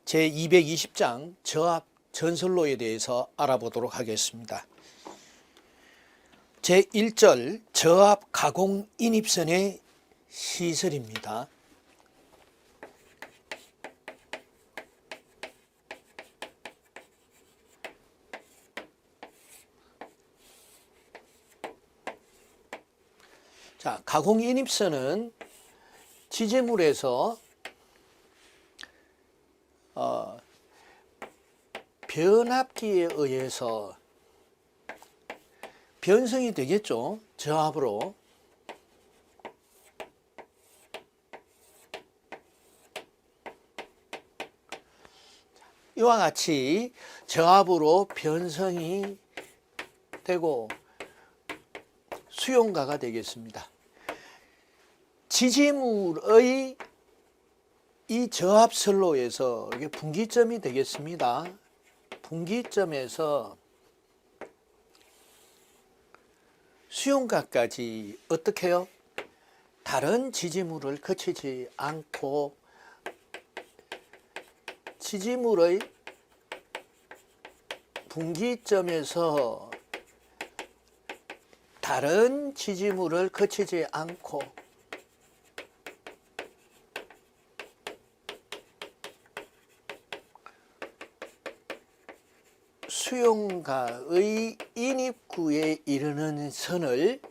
제220장 저압 전선로에 대해서 알아보도록 하겠습니다. 제1절 저압 가공 인입선의 시설입니다. 자, 가공 인입선은 지제물에서 변압기에 의해서 변성이 되겠죠. 저압으로. 이와 같이 저압으로 변성이 되고 수용가가 되겠습니다. 지지물의 이 저압선로에서 이게 분기점이 되겠습니다. 분기점에서 수용가까지 어떻게 해요? 다른 지지물을 거치지 않고 지지물의 분기점에서 다른 지지물을 거치지 않고 수용가의 인입구에 이르는 선을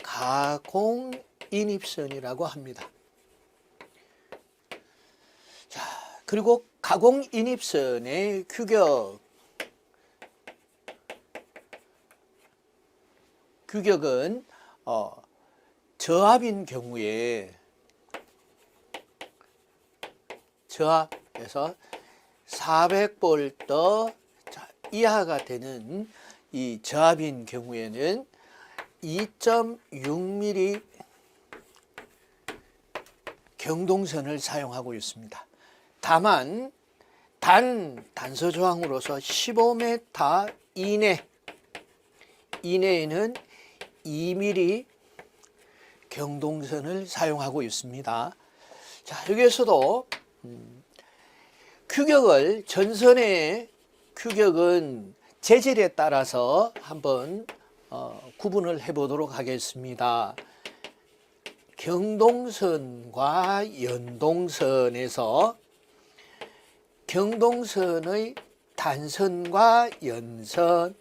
가공 인입선이라고 합니다. 자, 그리고 가공 인입선의 규격은 저압인 경우에 저압에서 400V 이하가 되는 이 저압인 경우에는 2.6mm 경동선을 사용하고 있습니다. 다만 단서 조항으로서 15m 이내에는 2mm 경동선을 사용하고 있습니다. 자, 여기에서도 규격을 전선의 규격은 재질에 따라서 한번 구분을 해보도록 하겠습니다. 경동선과 연동선에서 경동선의 단선과 연선,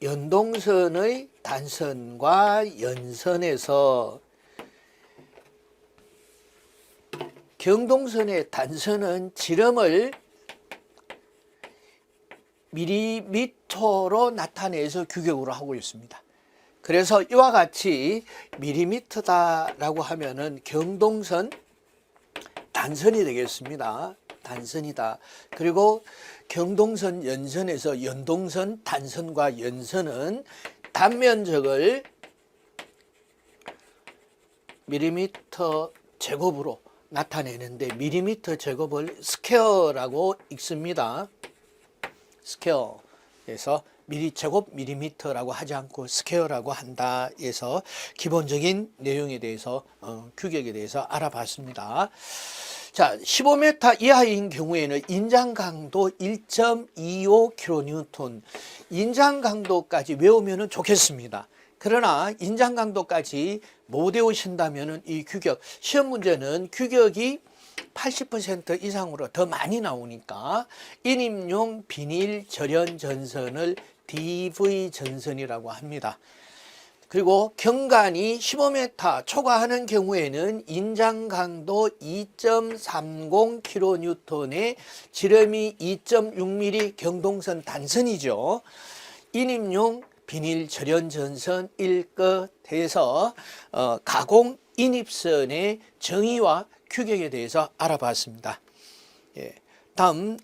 연동선의 단선과 연선에서 경동선의 단선은 지름을 밀리미터로 나타내서 규격으로 하고 있습니다. 그래서 이와 같이 밀리미터다라고 하면은 경동선 단선이 되겠습니다. 단선이다. 그리고 경동선 연선에서 연동선 단선과 연선은 단면적을 밀리미터 제곱으로 나타내는데 밀리미터 제곱을 스퀘어라고 읽습니다. 스퀘어에서 제곱 밀리미터라고 하지 않고 스퀘어라고 한다 해서 기본적인 내용에 대해서 규격에 대해서 알아봤습니다. 자, 15m 이하인 경우에는 인장 강도 1.25kN, 인장 강도까지 외우면 좋겠습니다. 그러나 인장 강도까지 못 외우신다면 이 규격, 시험 문제는 규격이 80% 이상으로 더 많이 나오니까 인입용 비닐 절연 전선을 DV 전선이라고 합니다. 그리고 경관이 15m 초과하는 경우에는 인장 강도 2.30kN의 지름이 2.6mm 경동선 단선이죠. 인입용 비닐 절연 전선일 것에서 가공 인입선의 정의와 규격에 대해서 알아봤습니다. 예, 다음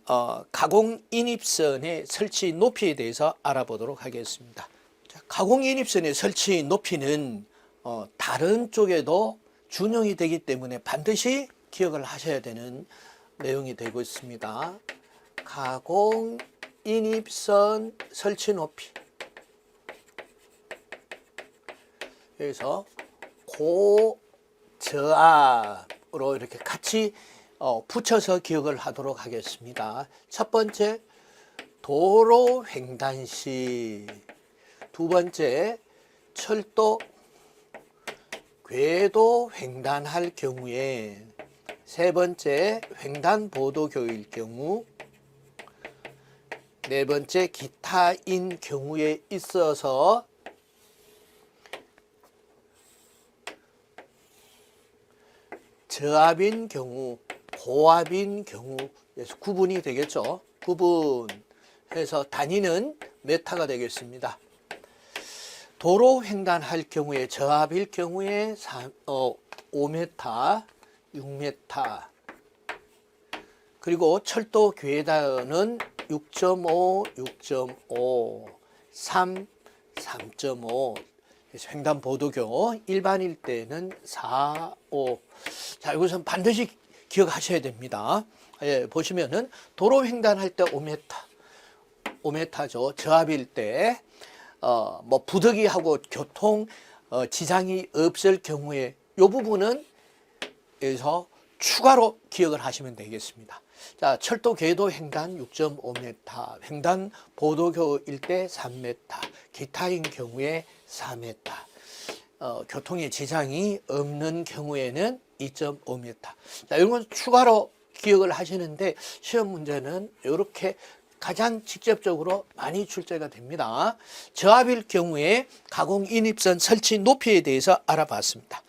가공 인입선의 설치 높이에 대해서 알아보도록 하겠습니다. 자, 가공 인입선의 설치 높이는 다른 쪽에도 준용이 되기 때문에 반드시 기억을 하셔야 되는 내용이 되고 있습니다. 가공 인입선 설치 높이, 여기서 고저압으로 이렇게 같이 붙여서 기억을 하도록 하겠습니다. 첫 번째, 도로 횡단시. 두 번째, 철도 궤도 횡단할 경우에. 세 번째, 횡단보도교일 경우. 네 번째, 기타인 경우에 있어서 저압인 경우, 고압인 경우에서 구분이 되겠죠. 구분해서 단위는 메타가 되겠습니다. 도로 횡단할 경우에 저압일 경우에 5m, 6m, 그리고 철도 궤단은 6.5, 6.5, 3, 3.5. 횡단보도교 일반일 때는 4, 5. 자, 이것은 반드시 기억하셔야 됩니다. 예, 보시면은 도로 횡단할 때 5m, 5m죠. 저압일 때 뭐 부득이하고 교통 지장이 없을 경우에 이 부분은 여기서 추가로 기억을 하시면 되겠습니다. 자, 철도 궤도 횡단 6.5m, 횡단 보도교일 때 3m, 기타인 경우에 4m, 교통의 지장이 없는 경우에는 2.5m. 자, 이런 건 추가로 기억을 하시는데 시험 문제는 이렇게 가장 직접적으로 많이 출제가 됩니다. 저압일 경우에 가공 인입선 설치 높이에 대해서 알아봤습니다.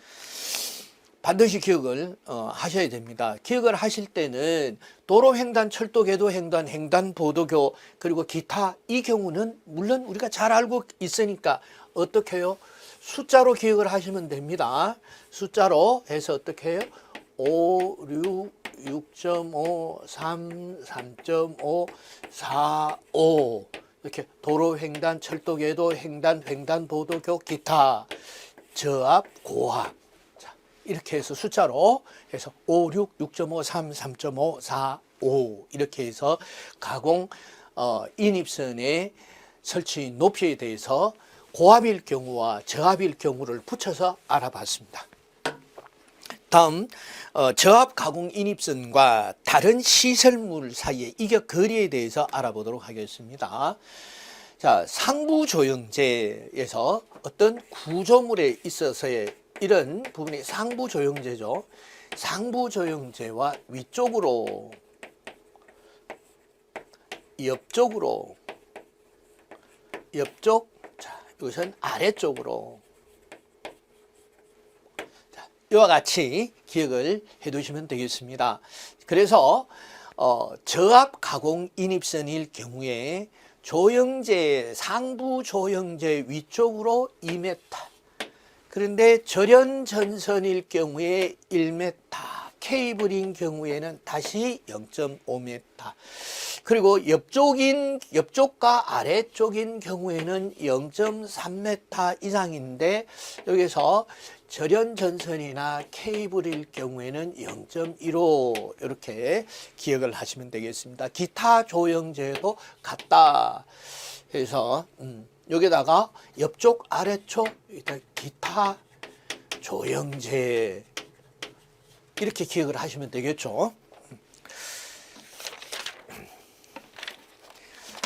반드시 기억을 하셔야 됩니다. 기억을 하실 때는 도로 횡단, 철도 궤도 횡단, 횡단보도교 그리고 기타 이 경우는 물론 우리가 잘 알고 있으니까 어떻게 해요? 숫자로 기억을 하시면 됩니다. 숫자로 해서 어떻게 해요? 5, 6, 6.5, 3, 3.5, 4, 5 이렇게 도로 횡단, 철도 궤도 횡단, 횡단보도교 기타 저압, 고압 이렇게 해서 숫자로 해서 5, 6, 6.5, 3, 3.5, 4, 5 이렇게 해서 가공 인입선의 설치 높이에 대해서 고압일 경우와 저압일 경우를 붙여서 알아봤습니다. 다음 저압 가공 인입선과 다른 시설물 사이의 이격 거리에 대해서 알아보도록 하겠습니다. 자, 상부 조형제에서 어떤 구조물에 있어서의 이런 부분이 상부 조형제죠. 상부 조형제와 위쪽으로, 옆쪽으로, 옆쪽, 자, 이것은 아래쪽으로. 자, 이와 같이 기억을 해 두시면 되겠습니다. 그래서 저압 가공 인입선일 경우에 조형제, 상부 조형제 위쪽으로 2m. 그런데 절연 전선일 경우에 1m, 케이블인 경우에는 다시 0.5m. 그리고 옆쪽과 아래쪽인 경우에는 0.3m 이상인데 여기서 절연 전선이나 케이블일 경우에는 0.15 이렇게 기억을 하시면 되겠습니다. 기타 조형제도 같다. 그래서 여기다가 옆쪽 아래쪽 기타 조형제 이렇게 기억을 하시면 되겠죠.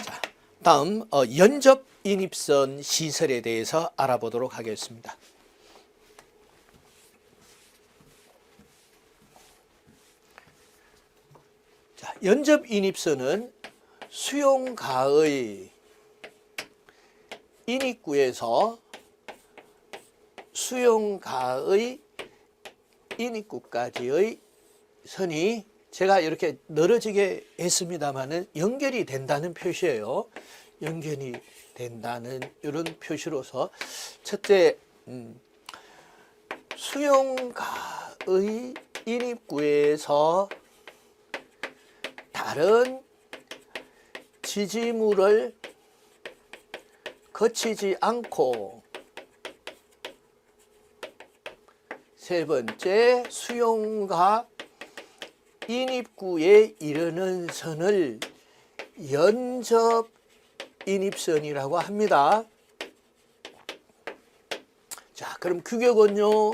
자, 다음 연접 인입선 시설에 대해서 알아보도록 하겠습니다. 자, 연접 인입선은 수용가의 인입구에서 수용가의 인입구까지의 선이 제가 이렇게 늘어지게 했습니다만은 연결이 된다는 표시예요. 연결이 된다는 이런 표시로서 첫째 수용가의 인입구에서 다른 지지물을 거치지 않고 세 번째 수용가 인입구에 이르는 선을 연접 인입선이라고 합니다. 자, 그럼 규격은요.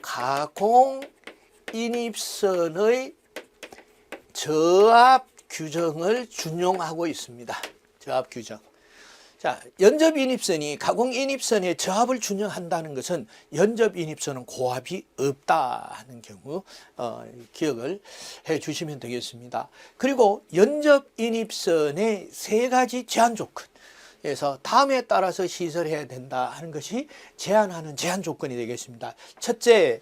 가공 인입선의 저압 규정을 준용하고 있습니다. 저압 규정. 자, 연접인입선이 가공인입선의 저압을 준용한다는 것은 연접인입선은 고압이 없다 하는 경우 기억을 해 주시면 되겠습니다. 그리고 연접인입선의 세 가지 제한 조건, 그래서 다음에 따라서 시설해야 된다 하는 것이 제한하는 제한 조건이 되겠습니다. 첫째,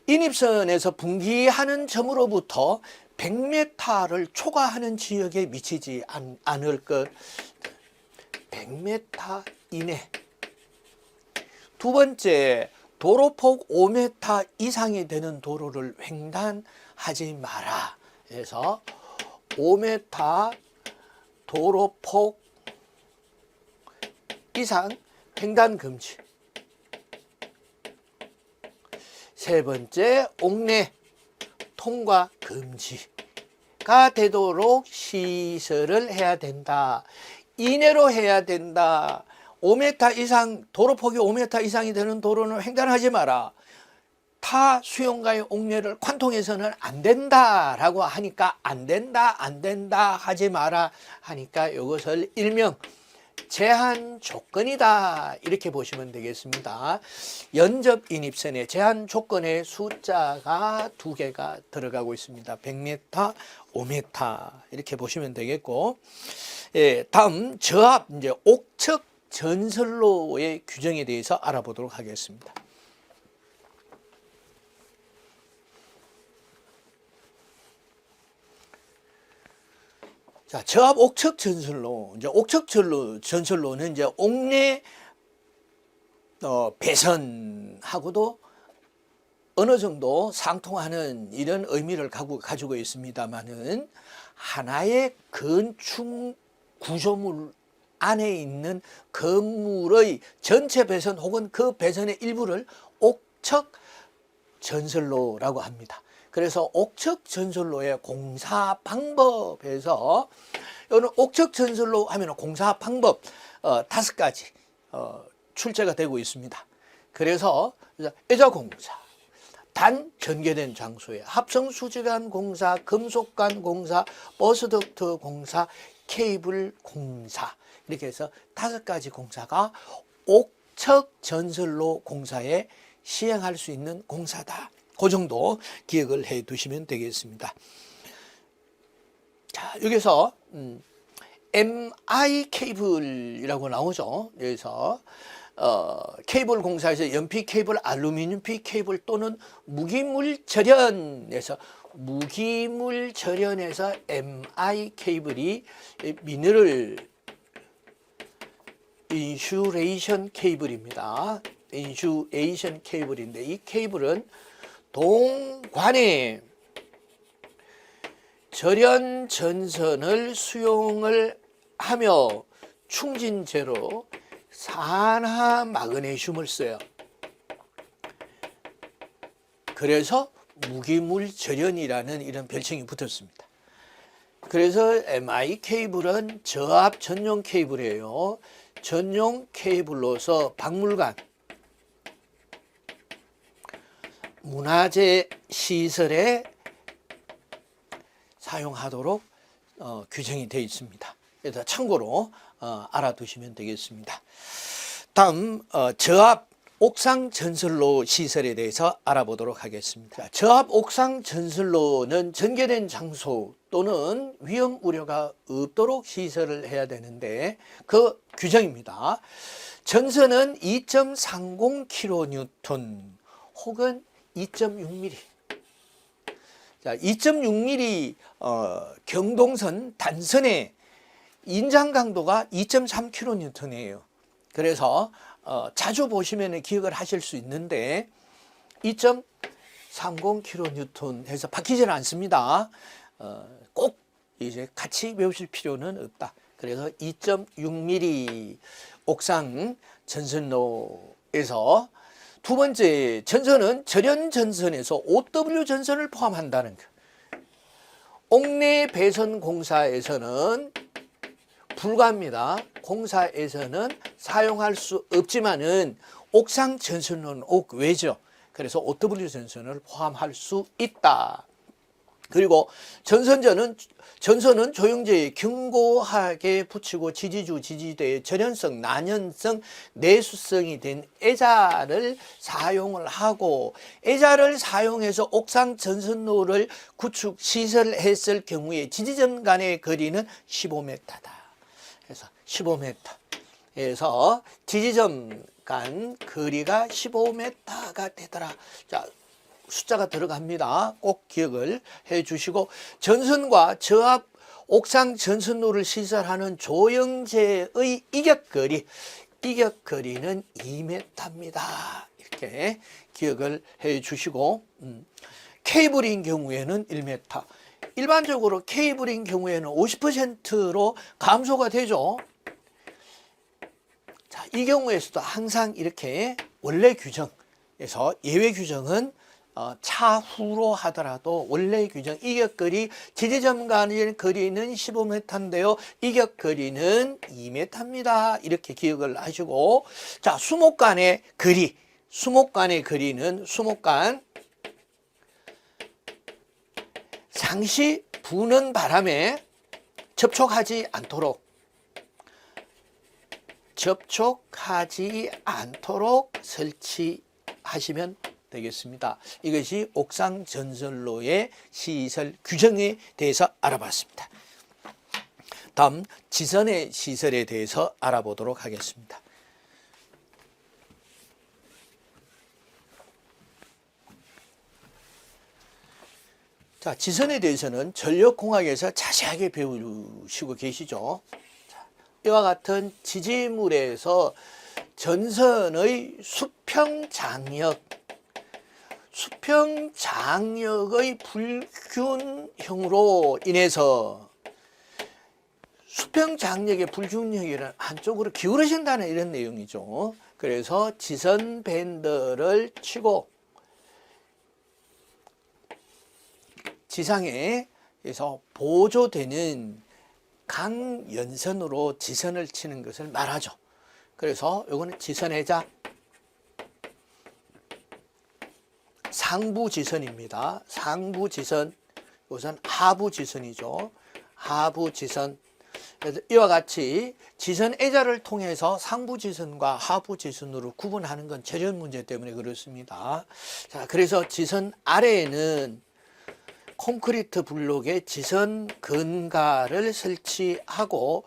인입선에서 분기하는 점으로부터 100m를 초과하는 지역에 미치지 않을 것, 100m 이내. 두 번째, 도로폭 5m 이상이 되는 도로를 횡단하지 마라. 그래서 5m 도로폭 이상 횡단 금지. 세 번째, 옥내 통과 금지가 되도록 시설을 해야 된다. 이내로 해야 된다. 5m 이상, 도로폭이 5m 이상이 되는 도로는 횡단하지 마라. 타 수용가의 옥내를 관통해서는 안 된다라고 하니까 안 된다 하지 마라 하니까 이것을 일명 제한 조건이다 이렇게 보시면 되겠습니다. 연접인입선의 제한 조건의 숫자가 2개가 들어가고 있습니다. 100m, 5m 이렇게 보시면 되겠고, 예, 다음 저압 이제 옥측 전선로의 규정에 대해서 알아보도록 하겠습니다. 자, 저압 옥측 전선로. 이제 옥측 전선로는 이제 옥내 배선하고도 어느 정도 상통하는 이런 의미를 가지고 있습니다만은 하나의 건축 구조물 안에 있는 건물의 전체 배선 혹은 그 배선의 일부를 옥측 전선로라고 합니다. 그래서 옥측 전선로의 공사 방법에서 이거는 옥측 전선로 하면 공사 방법 5가지 출제가 되고 있습니다. 그래서 애자공사, 단 전개된 장소에 합성수지관 공사, 금속관 공사, 버스덕트 공사, 케이블 공사 이렇게 해서 5가지 공사가 옥측 전선로 공사에 시행할 수 있는 공사다. 그 정도 기억을 해 두시면 되겠습니다. 자, 여기서 MI 케이블이라고 나오죠. 여기서 케이블 공사에서 연피 케이블, 알루미늄 피 케이블 또는 무기물 절연에서 MI 케이블이 미네랄 인슈레이션 케이블입니다. 인슈레이션 케이블인데 이 케이블은 동관에 절연 전선을 수용을 하며 충진제로 산화 마그네슘을 써요. 그래서 무기물 절연이라는 이런 별칭이 붙었습니다. 그래서 MI 케이블은 저압 전용 케이블이에요. 전용 케이블로서 박물관, 문화재 시설에 사용하도록 규정이 되어 있습니다. 그래서 참고로 알아두시면 되겠습니다. 다음 저압 옥상 전선로 시설에 대해서 알아보도록 하겠습니다. 저압 옥상 전선로는 전개된 장소 또는 위험 우려가 없도록 시설을 해야 되는데 그 규정입니다. 전선은 2.30kN 혹은 2.6mm. 자, 2.6mm 경동선 단선의 인장 강도가 2.3kN이에요. 그래서 자주 보시면 기억을 하실 수 있는데 2.30kN 해서 바뀌지는 않습니다. 꼭 이제 같이 외우실 필요는 없다. 그래서 2.6mm 옥상 전선로에서 두 번째, 전선은 절연 전선에서 OW 전선을 포함한다는 것. 옥내 배선 공사에서는 불가합니다. 공사에서는 사용할 수 없지만은 옥상 전선로는 옥외죠. 그래서 OW 전선을 포함할 수 있다. 그리고 전선은 조영제에 견고하게 붙이고 지지주, 지지대의 절연성, 난연성, 내수성이 된 애자를 사용을 하고 애자를 사용해서 옥상 전선로를 구축, 시설했을 경우에 지지점 간의 거리는 15m다. 그래서 15m에서 지지점 간 거리가 15m가 되더라. 자, 숫자가 들어갑니다. 꼭 기억을 해 주시고 전선과 저압 옥상 전선로를 시설하는 조영제의 이격거리는 2m입니다. 이렇게 기억을 해 주시고 케이블인 경우에는 1m. 일반적으로 케이블인 경우에는 50%로 감소가 되죠. 자, 이 경우에서도 항상 이렇게 원래 규정에서 예외 규정은 차후로 하더라도 원래 규정 이격거리 지지점 간의 거리는 15m인데요. 이격거리는 2m입니다. 이렇게 기억을 하시고 자, 수목간의 거리는 수목간 상시 부는 바람에 접촉하지 않도록 설치하시면 되겠습니다. 이것이 옥상 전선로의 시설 규정에 대해서 알아봤습니다. 다음 지선의 시설에 대해서 알아보도록 하겠습니다. 자, 지선에 대해서는 전력공학에서 자세하게 배우시고 계시죠. 자, 이와 같은 지지물에서 전선의 수평장력의 불균형으로 인해서 수평장력의 불균형이란 한쪽으로 기울어진다는 이런 내용이죠. 그래서 지선 밴드를 치고 지상에서 보조되는 강연선으로 지선을 치는 것을 말하죠. 그래서 이거는 지선해자 상부지선입니다. 상부지선, 우선 하부지선이죠. 하부지선. 그래서 이와 같이 지선 애자를 통해서 상부지선과 하부지선으로 구분하는 건 절연 문제 때문에 그렇습니다. 자, 그래서 지선 아래에는 콘크리트 블록에 지선 근가를 설치하고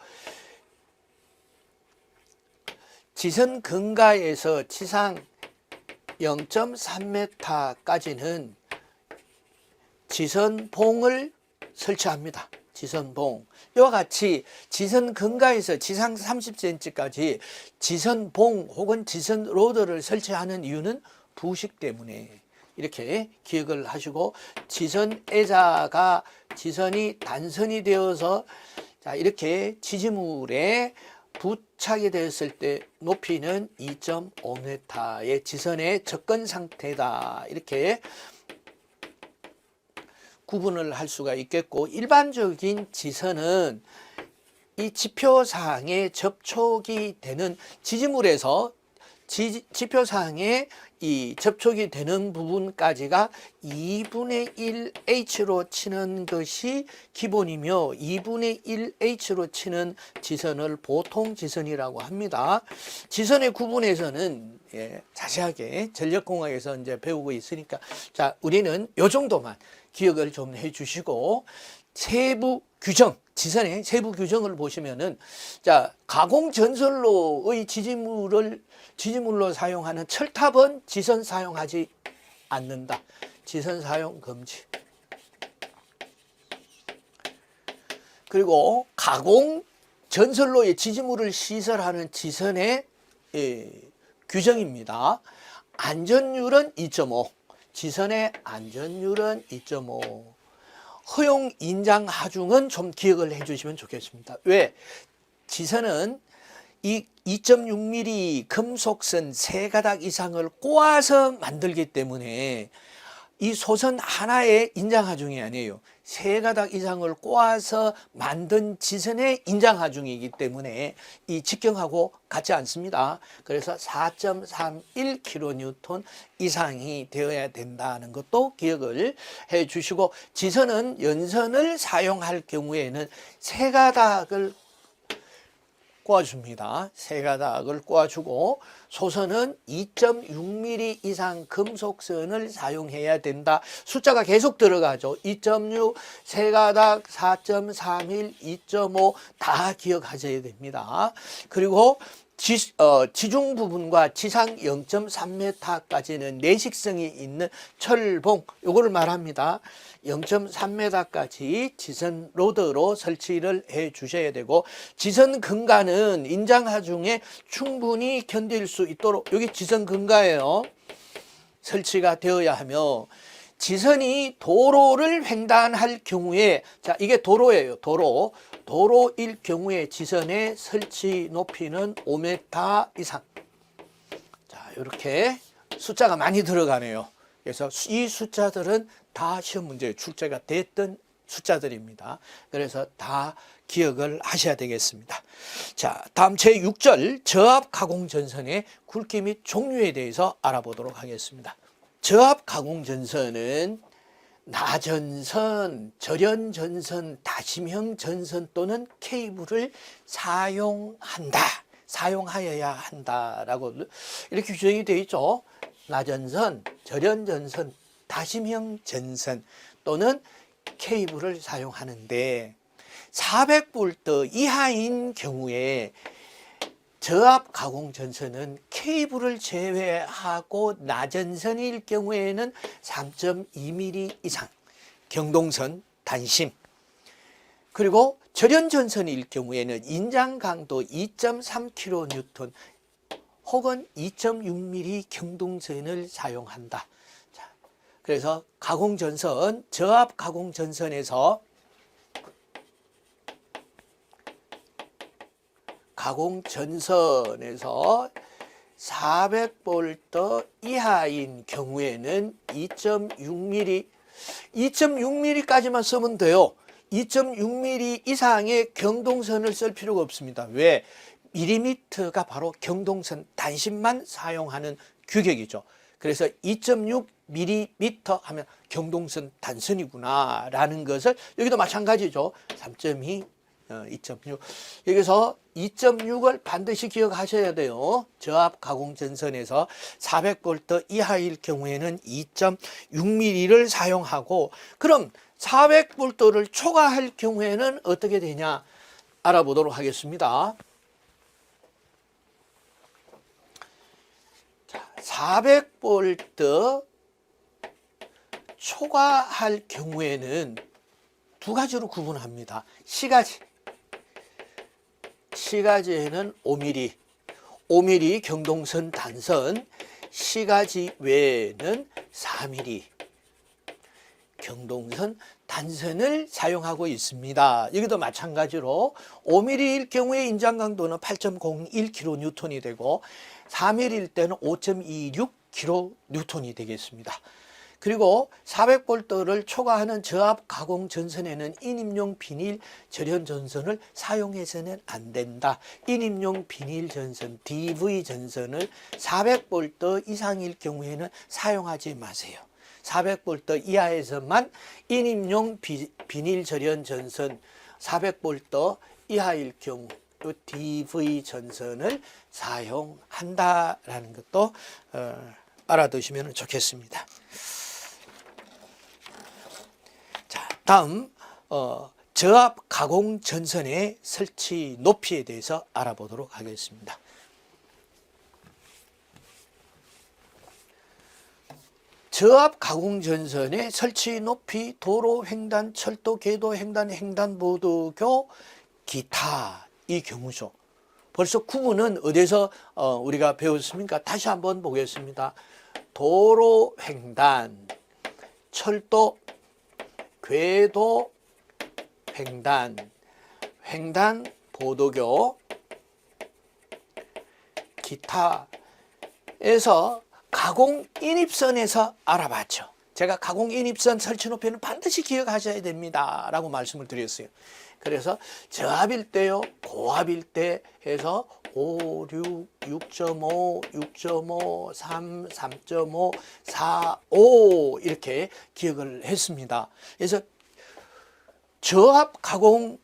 지선 근가에서 지상 0.3m까지는 지선봉을 설치합니다. 지선봉. 이와 같이 지선 근가에서 지상 30cm까지 지선봉 혹은 지선 로드를 설치하는 이유는 부식 때문에 이렇게 기억을 하시고 지선 애자가 지선이 단선이 되어서 자, 이렇게 지지물에 부착이 되었을 때 높이는 2.5m의 지선의 접근 상태다. 이렇게 구분을 할 수가 있겠고 일반적인 지선은 이 지표상에 접촉이 되는 지지물에서 지표상에 이 접촉이 되는 부분까지가 2분의 1H로 치는 것이 기본이며 2분의 1H로 치는 지선을 보통 지선이라고 합니다. 지선의 구분에서는 자세하게 전력공학에서 이제 배우고 있으니까 자, 우리는 요 정도만 기억을 좀 해주시고 세부 규정, 지선의 세부 규정을 보시면은 자, 가공 전선로의 지지물로 사용하는 철탑은 지선 사용하지 않는다. 지선 사용 금지. 그리고 가공 전선로에 지지물을 시설하는 지선의 규정입니다. 안전율은 2.5. 지선의 안전율은 2.5. 허용 인장 하중은 좀 기억을 해 주시면 좋겠습니다. 왜? 지선은 이 2.6mm 금속선 3가닥 이상을 꼬아서 만들기 때문에 이 소선 하나의 인장하중이 아니에요. 세 가닥 이상을 꼬아서 만든 지선의 인장하중이기 때문에 이 직경하고 같지 않습니다. 그래서 4.31kN 이상이 되어야 된다는 것도 기억을 해 주시고, 지선은 연선을 사용할 경우에는 세 가닥을 꼬아줍니다. 세 가닥을 꼬아주고, 소선은 2.6mm 이상 금속선을 사용해야 된다. 숫자가 계속 들어가죠. 2.6, 세 가닥, 4.31, 2.5 다 기억하셔야 됩니다. 그리고 지중 부분과 지상 0.3m까지는 내식성이 있는 철봉, 요거를 말합니다. 0.3m까지 지선 로드로 설치를 해 주셔야 되고, 지선 근가는 인장하중에 충분히 견딜 수 있도록, 여기 지선 근가예요. 설치가 되어야 하며, 지선이 도로를 횡단할 경우에, 자, 이게 도로예요. 도로일 경우에 지선의 설치 높이는 5m 이상. 자, 이렇게 숫자가 많이 들어가네요. 그래서 이 숫자들은 다 시험 문제에 출제가 됐던 숫자들입니다. 그래서 다 기억을 하셔야 되겠습니다. 자, 다음 제6절 저압 가공 전선의 굵기 및 종류에 대해서 알아보도록 하겠습니다. 저압 가공 전선은 나전선, 절연전선, 다심형 전선 또는 케이블을 사용하여야 한다라고 이렇게 규정이 되어 있죠. 나전선, 절연전선, 다심형 전선 또는 케이블을 사용하는데, 400V 이하인 경우에 저압 가공 전선은 케이블을 제외하고 나전선일 경우에는 3.2mm 이상, 경동선, 단심. 그리고 절연전선일 경우에는 인장 강도 2.3kN 혹은 2.6mm 경동선을 사용한다. 자, 그래서 가공전선, 저압 가공전선에서 400V 이하인 경우에는 2.6mm까지만 쓰면 돼요. 2.6mm 이상의 경동선을 쓸 필요가 없습니다. 왜? 밀리미터가 바로 경동선 단심만 사용하는 규격이죠. 그래서 2.6mm 하면 경동선 단선이구나 라는 것을, 여기도 마찬가지죠. 3.2, 2.6. 여기서 2.6을 반드시 기억하셔야 돼요. 저압 가공 전선에서 400V 이하일 경우에는 2.6mm를 사용하고, 그럼 400V를 초과할 경우에는 어떻게 되냐 알아보도록 하겠습니다. 400V 초과할 경우에는 두 가지로 구분합니다. 시가지에는 5mm 경동선 단선, 시가지 외에는 4mm 경동선 단선을 사용하고 있습니다. 여기도 마찬가지로 5mm일 경우에 인장 강도는 8.01kN이 되고, 4mm일 때는 5.26kN이 되겠습니다. 그리고 400V를 초과하는 저압 가공 전선에는 인입용 비닐 절연 전선을 사용해서는 안 된다. 인입용 비닐 전선, DV 전선을 400V 이상일 경우에는 사용하지 마세요. 400V 이하에서만 인입용 비닐 절연 전선 400V 이하일 경우 DV 전선을 사용한다라는 것도 알아두시면 좋겠습니다. 자, 다음 저압 가공 전선의 설치 높이에 대해서 알아보도록 하겠습니다. 저압 가공 전선의 설치 높이, 도로 횡단, 철도 궤도 횡단, 횡단보도교, 기타 이 경우죠. 벌써 구분은 어디서 우리가 배웠습니까? 다시 한번 보겠습니다. 도로 횡단, 철도 궤도 횡단, 횡단보도교, 기타에서 가공 인입선에서 알아봤죠. 제가 가공인입선 설치 높이는 반드시 기억하셔야 됩니다 라고 말씀을 드렸어요. 그래서 저압일 때요, 고압일 때 해서 5, 6, 6.5, 6.5, 3, 3.5, 4, 5 이렇게 기억을 했습니다. 그래서 저압 가공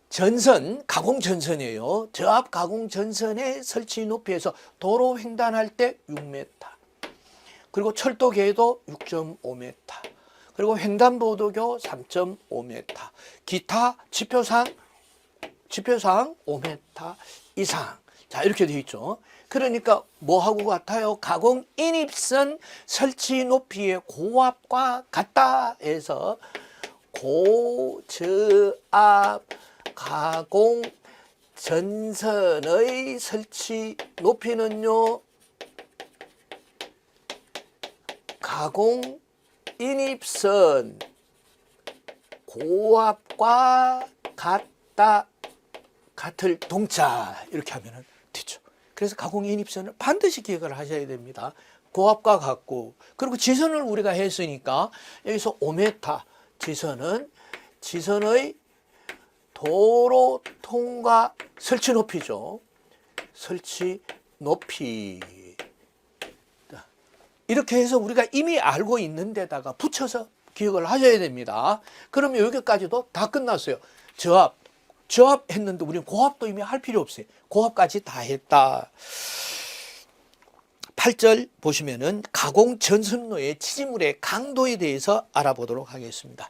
전선, 가공 전선이에요. 저압 가공 전선의 설치 높이에서 도로 횡단할 때 6m, 그리고 철도계도 6.5m, 그리고 횡단보도교 3.5m, 기타 지표상 5m 이상. 자, 이렇게 되어 있죠. 그러니까 뭐하고 같아요? 가공 인입선 설치 높이의 고압과 같다 해서 고저압 가공 전선의 설치 높이는요, 가공 인입선 고압과 같다, 같을 동자 이렇게 하면 되죠. 그래서 가공 인입선을 반드시 기억을 하셔야 됩니다. 고압과 같고, 그리고 지선을 우리가 했으니까 여기서 5m 지선의 도로 통과 설치 높이죠. 설치 높이. 이렇게 해서 우리가 이미 알고 있는 데다가 붙여서 기억을 하셔야 됩니다. 그러면 여기까지도 다 끝났어요. 저압 했는데 우리는 고압도 이미 할 필요 없어요. 고압까지 다 했다. 8절 보시면은 가공 전선로의 지지물의 강도에 대해서 알아보도록 하겠습니다.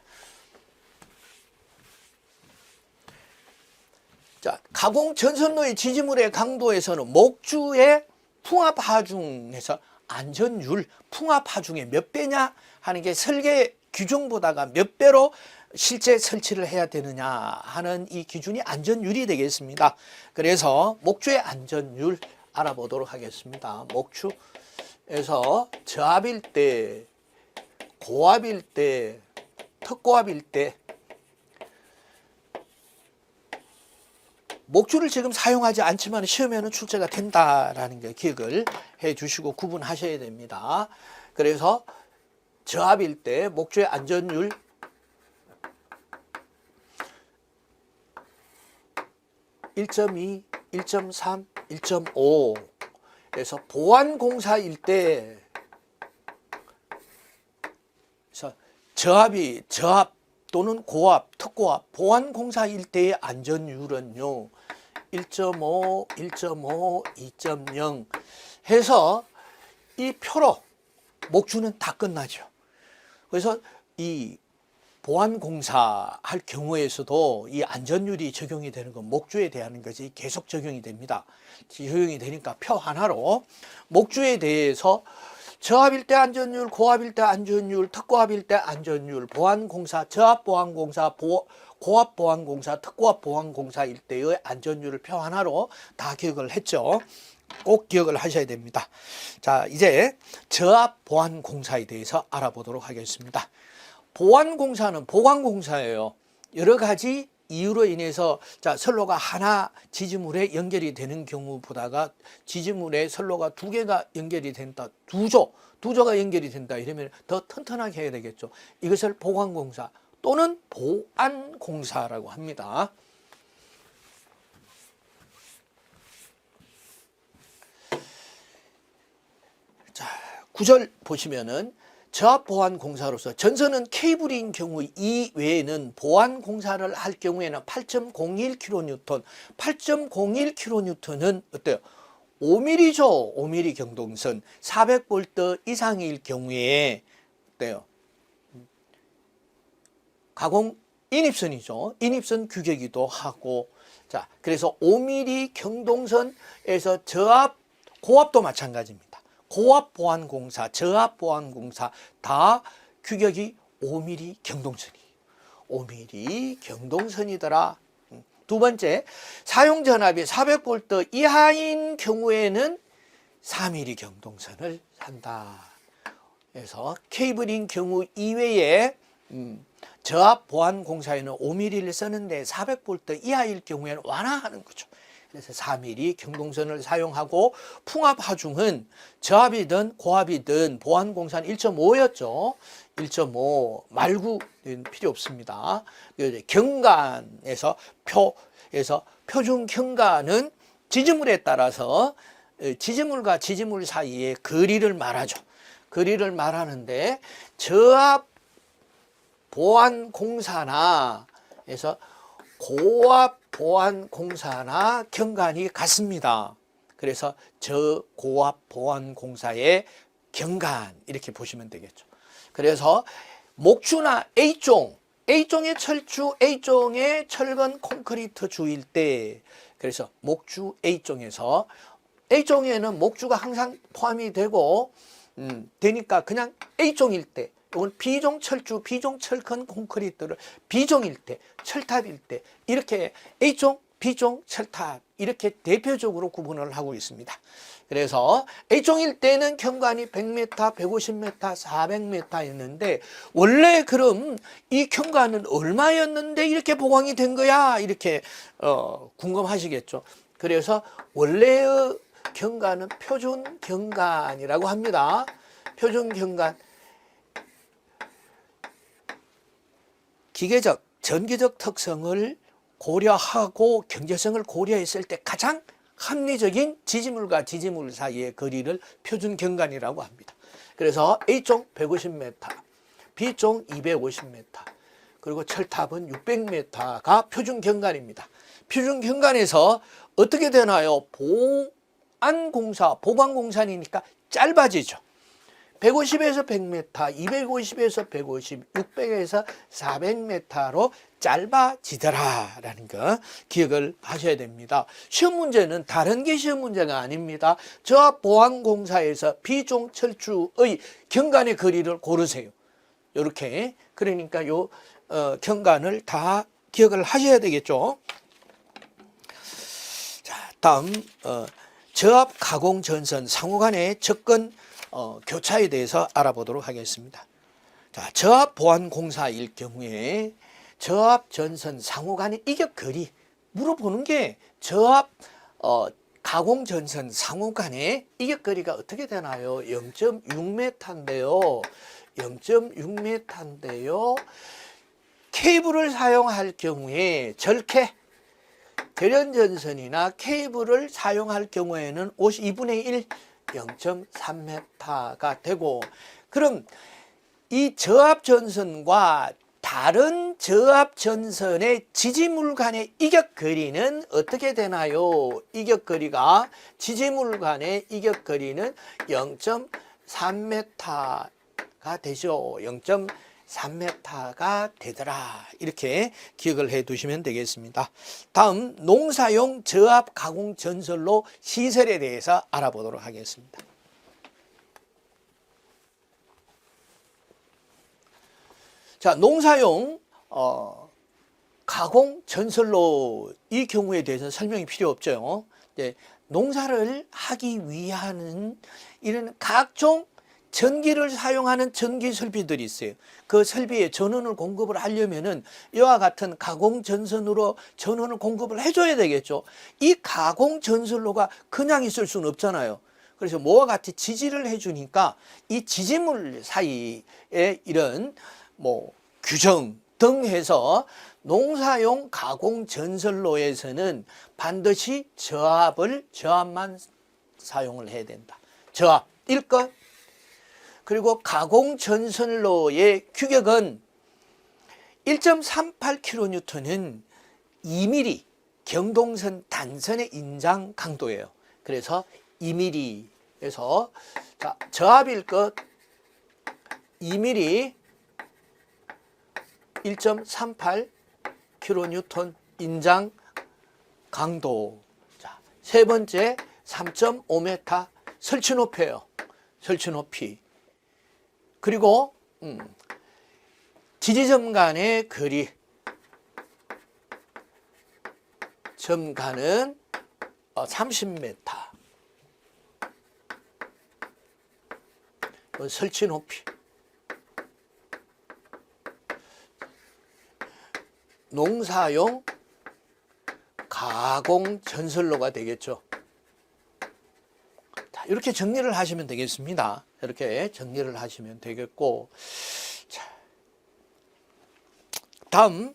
자, 가공 전선로의 지지물의 강도에서는 목주의 풍압 하중에서 안전율, 풍압 하중의 몇 배냐 하는 게 설계 규정보다가 몇 배로 실제 설치를 해야 되느냐 하는 이 기준이 안전율이 되겠습니다. 그래서 목주의 안전율 알아보도록 하겠습니다. 목주에서 저압일 때, 고압일 때, 특고압일 때 목주를 지금 사용하지 않지만 시험에는 출제가 된다라는 게 기억을 해 주시고 구분하셔야 됩니다. 그래서 저압일 때 목주의 안전율 1.2, 1.3, 1.5 그래서 보안공사일 때 저압 또는 고압, 특고압, 보안공사일 때의 안전율은요 1.5, 1.5, 2.0 해서 이 표로 목주는 다 끝나죠. 그래서 이 보안공사 할 경우에서도 이 안전율이 적용이 되는 건 목주에 대한 것이 계속 적용이 됩니다. 적용이 되니까 표 하나로 목주에 대해서 저압일 때 안전율, 고압일 때 안전율, 특고압일 때 안전율, 보안공사, 저압보안공사, 고압보안공사, 특고압보안공사일 때의 안전율을 표 하나로 다 기억을 했죠. 꼭 기억을 하셔야 됩니다. 자, 이제 저압보안공사에 대해서 알아보도록 하겠습니다. 보안공사는 보관공사예요. 여러 가지 이유로 인해서 선로가 하나 지지물에 연결이 되는 경우보다가 지지물에 선로가 두 개가 연결이 된다, 두조가 연결이 된다 이러면 더 튼튼하게 해야 되겠죠. 이것을 보관공사 또는 보안공사라고 합니다. 자, 9절 보시면은 저압보안공사로서 전선은 케이블인 경우 이외에는 보안공사를 할 경우에는 8.01kN, 8.01kN은 어때요? 5mm죠. 5mm 경동선 400V 이상일 경우에 어때요? 가공 인입선이죠. 인입선 규격이기도 하고, 자, 그래서 5mm 경동선에서 저압, 고압도 마찬가지입니다. 고압보안공사, 저압보안공사 다 규격이 5mm 경동선이에요. 5mm 경동선이더라. 두 번째, 사용전압이 400V 이하인 경우에는 4mm 경동선을 산다. 그래서 케이블인 경우 이외에 저압보안공사에는 5mm를 쓰는데 400V 이하일 경우에는 완화하는 거죠. 그래서 4mm 경동선을 사용하고 풍압하중은 저압이든 고압이든 보안공사는 1.5였죠. 1.5 말구는 필요 없습니다. 경관에서 표준 경관은 지지물에 따라서 지지물과 지지물 사이의 거리를 말하죠. 거리를 말하는데 저압 보안공사나 해서 고압 보안공사나 경관이 같습니다. 그래서 저고압 보안공사의 경관 이렇게 보시면 되겠죠. 그래서 목주나 A종의 철주 A종의 철근 콘크리트 주일 때 그래서 목주 A종에서 A종에는 목주가 항상 포함이 되고 되니까 그냥 A종일 때 이건 B종 철주, B종 철근 콘크리트를 B종일 때, 철탑일 때 이렇게 A종, B종, 철탑 이렇게 대표적으로 구분을 하고 있습니다. 그래서 A종일 때는 경관이 100m, 150m, 400m였는데 원래 그럼 이 경관은 얼마였는데 이렇게 보강이 된 거야? 이렇게 궁금하시겠죠. 그래서 원래의 경관은 표준 경관이라고 합니다. 표준 경관. 기계적, 전기적 특성을 고려하고 경제성을 고려했을 때 가장 합리적인 지지물과 지지물 사이의 거리를 표준 경관이라고 합니다. 그래서 A종 150m, B종 250m, 그리고 철탑은 600m가 표준 경관입니다. 표준 경관에서 어떻게 되나요? 보강공사니까 짧아지죠. 150에서 100m, 250에서 150, 600에서 400m로 짧아지더라라는 거 기억을 하셔야 됩니다. 시험 문제는 다른 게 시험 문제가 아닙니다. 저압 보안공사에서 B종 철주의 경관의 거리를 고르세요. 이렇게 그러니까 요 경관을 다 기억을 하셔야 되겠죠. 자, 다음 저압 가공 전선 상호 간의 접근 교차에 대해서 알아보도록 하겠습니다. 자, 저압 보안공사일 경우에 저압 전선 상호 간의 이격 거리 물어보는 게 저압 가공 전선 상호 간의 이격 거리가 어떻게 되나요? 0.6m인데요. 0.6m인데요. 케이블을 사용할 경우에 결연전선이나 케이블을 사용할 경우에는 52분의 1 0.3m가 되고 그럼 이 저압전선과 다른 저압전선의 지지물 간의 이격거리는 어떻게 되나요? 이격거리가 지지물 간의 이격거리는 0.3m가 되죠. 0.3m가 되더라. 이렇게 기억을 해 두시면 되겠습니다. 다음 농사용 저압 가공 전선로 시설에 대해서 알아보도록 하겠습니다. 자, 농사용 가공 전선로 이 경우에 대해서는 설명이 필요 없죠. 농사를 하기 위한 이런 각종 전기를 사용하는 전기 설비들이 있어요. 그 설비에 전원을 공급을 하려면은 이와 같은 가공 전선으로 전원을 공급을 해줘야 되겠죠. 이 가공 전선로가 그냥 있을 수는 없잖아요. 그래서 뭐와 같이 지지를 해주니까 이 지지물 사이에 이런 규정 등 해서 농사용 가공 전선로에서는 반드시 저압만 사용을 해야 된다. 저압 1것. 그리고 가공 전선로의 규격은 1.38kN은 2mm 경동선 단선의 인장 강도예요. 그래서 2mm에서 저압일 것 2mm 1.38kN 인장 강도. 자, 세 번째 3.5m 설치 높이예요. 설치 높이. 그리고 지지점 간의 거리. 점 간은 30m. 설치 높이. 농사용 가공 전선로가 되겠죠. 자, 이렇게 정리를 하시면 되겠습니다. 이렇게 정리를 하시면 되겠고, 자, 다음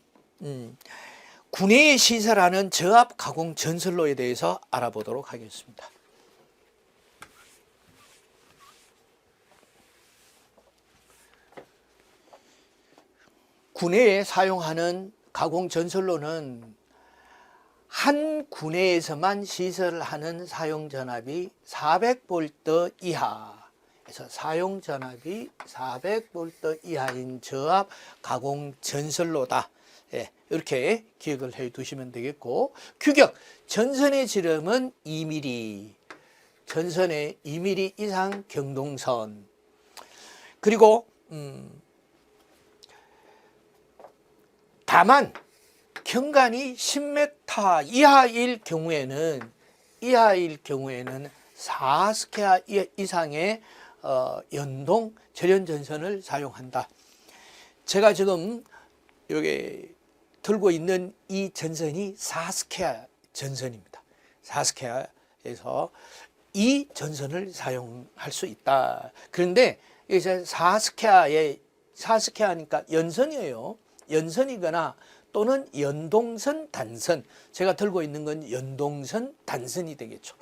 군내에 시설하는 저압 가공 전선로에 대해서 알아보도록 하겠습니다. 군내에 사용하는 가공 전선로는 한 군내에서만 시설하는 사용 전압이 400V 이하에서 사용 전압이 400V 이하인 저압 가공 전선로다. 예, 이렇게 기억을 해 두시면 되겠고, 규격 전선의 지름은 2mm, 전선의 2mm 이상 경동선, 그리고 다만 경관이 10m 이하일 경우에는 4스퀘어 이상의 연동 절연 전선을 사용한다. 제가 지금 여기 들고 있는 이 전선이 4스퀘어 전선입니다. 4스퀘어에서 이 전선을 사용할 수 있다. 그런데 이제 4스퀘어니까 연선이에요. 연선이거나 또는 연동선, 단선. 제가 들고 있는 건 연동선, 단선이 되겠죠.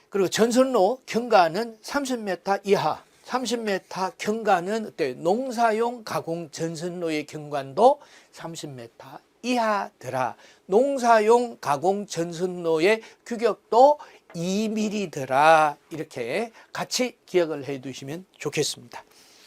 그리고 전선로 경과는 30m 이하, 30m 경과는 어때? 농사용 가공 전선로의 경관도 30m 이하더라. 농사용 가공 전선로의 규격도 2mm더라. 이렇게 같이 기억을 해 두시면 좋겠습니다.